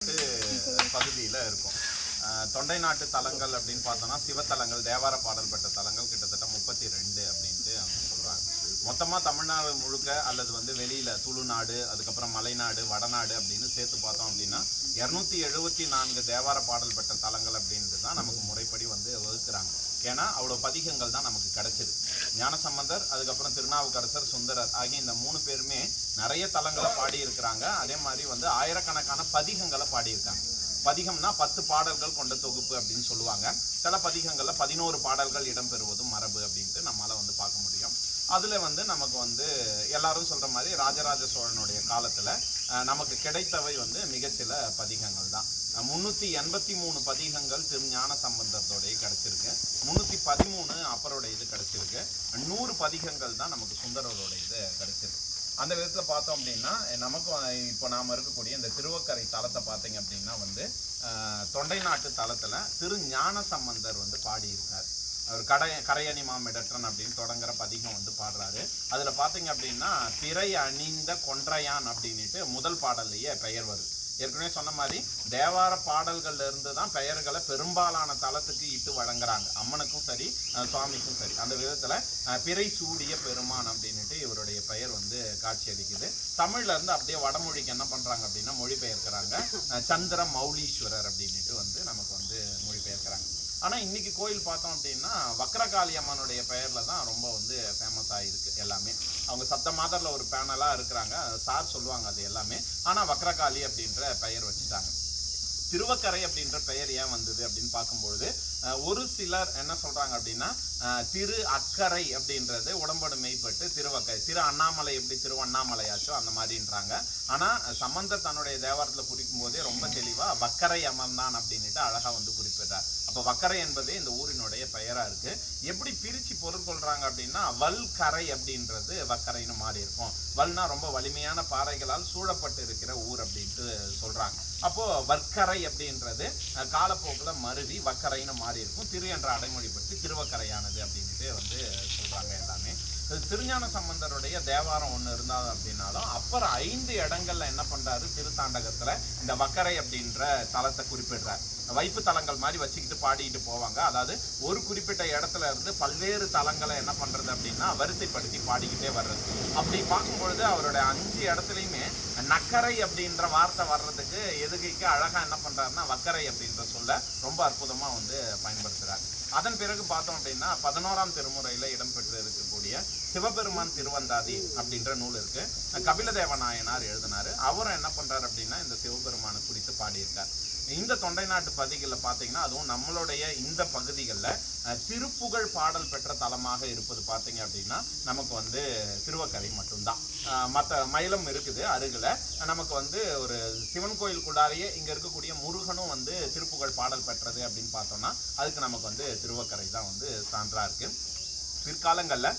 பகுதியில் இருக்கும். தொண்டை நாட்டு தலங்கள் அப்படின்னு பார்த்தோன்னா சிவத்தலங்கள், தேவார பாடல் பெற்ற தலங்கள் கிட்டத்தட்ட 32 அப்படின்ட்டு அவங்க சொல்கிறாங்க. மொத்தமாக தமிழ்நாடு முழுக்க அல்லது வெளியில் துளுநாடு, அதுக்கப்புறம் மலைநாடு, வடநாடு அப்படின்னு சேர்த்து பார்த்தோம் அப்படின்னா 274 தேவார பாடல் பெற்ற தலங்கள் அப்படின்ட்டு தான் நமக்கு முறைப்படி வகுக்கிறாங்க. ஏன்னா அவ்வளோ பதிகங்கள் தான் நமக்கு கிடைச்சிது. ஞானசம்பந்தர், அதுக்கப்புறம் திருநாவுக்கரசர், சுந்தரர் ஆகிய இந்த 3 பேருமே நிறைய தலங்களை பாடியிருக்கிறாங்க. அதே மாதிரி ஆயிரக்கணக்கான பதிகங்களை பாடியிருக்காங்க. பதிகம்னா 10 பாடல்கள் கொண்ட தொகுப்பு அப்படின்னு சொல்லுவாங்க. சில பதிகங்களில் 11 பாடல்கள் இடம்பெறுவதும் மரபு அப்படின்ட்டு நம்மளால பார்க்க முடியும். அதில் நமக்கு எல்லாரும் சொல்கிற மாதிரி ராஜராஜ சோழனுடைய காலத்தில் நமக்கு கிடைத்தவை மிகச்சில பதிகங்கள் தான். 383 பதிகங்கள் திருஞான சம்பந்தத்தோடைய கிடச்சிருக்கு. 313 அப்பரோடைய இது கிடச்சிருக்கு. 100 பதிகங்கள் தான் நமக்கு சுந்தரரோட இது கிடச்சிருக்கு. அந்த விதத்தில் பார்த்தோம் அப்படின்னா நமக்கு இப்போ நாம் இருக்கக்கூடிய இந்த திருவக்கரை தலத்தை பார்த்தீங்க அப்படின்னா தொண்டை நாட்டு தலத்தில் திருஞான சம்பந்தர் பாடியிருக்கார். அவர் கரையணி மாமிடற்றன் அப்படின்னு தொடங்குற பதிகம் பாடுறாரு. அதில் பார்த்தீங்க அப்படின்னா பிறை அணிந்த கொன்றையான் அப்படின்ட்டு முதல் பாடல்லையே பெயர் வருது. ஏற்கனவே சொன்ன மாதிரி தேவார பாடல்கள்ல இருந்து தான் பெயர்களை பெரும்பாலான தலத்துக்கு இட்டு வழங்குறாங்க. அம்மனுக்கும் சரி, சுவாமிக்கும் சரி. அந்த விதத்துல பிறை சூடிய பெருமான் அப்படின்ட்டு இவருடைய பெயர் காட்சி அளிக்குது. தமிழ்ல இருந்து அப்படியே வடமொழிக்கு என்ன பண்றாங்க அப்படின்னா மொழிபெயர்க்கிறாங்க. சந்திர மௌலீஸ்வரர் அப்படின்ட்டு நமக்கு மொழிபெயர்க்கிறாங்க. ஆனால் இன்னைக்கு கோயில் பார்த்தோம் அப்படின்னா வக்ரகாளி அம்மனுடைய பெயரில் தான் ரொம்ப ஃபேமஸ் ஆகிருக்கு எல்லாமே. அவங்க சப்த மாதரில் ஒரு பேனலாக இருக்கிறாங்க, சார் சொல்லுவாங்க அது எல்லாமே. ஆனால் வக்ரகாளி அப்படின்ற பெயர் வச்சுட்டாங்க. திருவக்கரை அப்படின்ற பெயர் ஏன் வந்தது அப்படின்னு பார்க்கும்பொழுது ஒரு சிலர் என்ன சொல்கிறாங்க அப்படின்னா திரு அக்கரை அப்படின்றது உடம்படு மெய்ப்பட்டு திருவக்கரை, திரு அண்ணாமலை எப்படி திருவண்ணாமலையாச்சோ அந்த மாதிரின்றாங்க. ஆனால் சம்பந்தர் தன்னுடைய தேவாரத்தில் குறிக்கும் போதே ரொம்ப தெளிவாக வக்கரை அமர்ந்தான் அப்படின்ட்டு அழகாக குறிப்பிட்டார். அப்போ வக்கரை என்பதே இந்த ஊரினுடைய பெயராக இருக்குது. எப்படி பிரித்து பொருள் கொள்கிறாங்க அப்படின்னா வல்கரை அப்படின்றது வக்கரைன்னு மாறி இருக்கும். வல்னா ரொம்ப வலிமையான பாறைகளால் சூழப்பட்டு இருக்கிற ஊர் அப்படின்ட்டு சொல்கிறாங்க. அப்போது வர்க்கரை அப்படின்றது காலப்போக்கில் மருவி வக்கரைன்னு மாறி இருக்கும். திரு என்ற அடைமொழிப்பட்டு திருவக்கரையானது அப்படின்ட்டு சொல்கிறாங்க எல்லாமே. திருஞான சம்பந்தருடைய தேவாரம் ஒன்று இருந்தால் அப்படின்னாலும் அப்புறம் 5 இடங்கள்ல என்ன பண்ணுறாரு, திருத்தாண்டகத்தில் இந்த வக்கரை அப்படின்ற தலத்தை குறிப்பிடுறார். வைப்பு தலங்கள் மாதிரி வச்சுக்கிட்டு பாடிக்கிட்டு போவாங்க. அதாவது ஒரு குறிப்பிட்ட இடத்துல இருந்து பல்வேறு தலங்களை என்ன பண்ணுறது அப்படின்னா வரிசைப்படுத்தி பாடிக்கிட்டே வர்றது. அப்படி பார்க்கும்பொழுது அவருடைய 5 இடத்துலையுமே நக்கரை அப்படின்ற வார்த்தை வர்றதுக்கு எதுகைக்கு அழகாக என்ன பண்ணுறாருன்னா வக்கரை அப்படின்ற சொல்ல ரொம்ப அற்புதமாக பயன்படுத்துகிறார். அதன் பிறகு பார்த்தோம் அப்படின்னா 11ஆம் திருமுறையில் இடம்பெற்று இருக்கக்கூடிய சிவபெருமான் திருவந்தாதி அப்படின்ற நூல் இருக்கு. கபிலதேவ நாயனார் எழுதினாரு. அவரும் என்ன பண்றாரு அப்படின்னா இந்த சிவபெருமானை குறித்து பாடியிருக்கார். இந்த தொண்டை நாட்டு பதிகளில் பார்த்தீங்கன்னா அதுவும் நம்மளுடைய இந்த பகுதிகளில் திருப்புகழ் பாடல் பெற்ற தலமாக இருப்பது பார்த்தீங்க அப்படின்னா நமக்கு திருவக்கரை மட்டும்தான். மற்ற மயிலம் இருக்குது அருகில். நமக்கு ஒரு சிவன் கோயிலுக்குள்ளாரையே இங்கே இருக்கக்கூடிய முருகனும் திருப்புகழ் பாடல் பெற்றது அப்படின்னு பார்த்தோம்னா அதுக்கு நமக்கு திருவக்கரை தான் சான்றா இருக்கு. பிற்காலங்களில்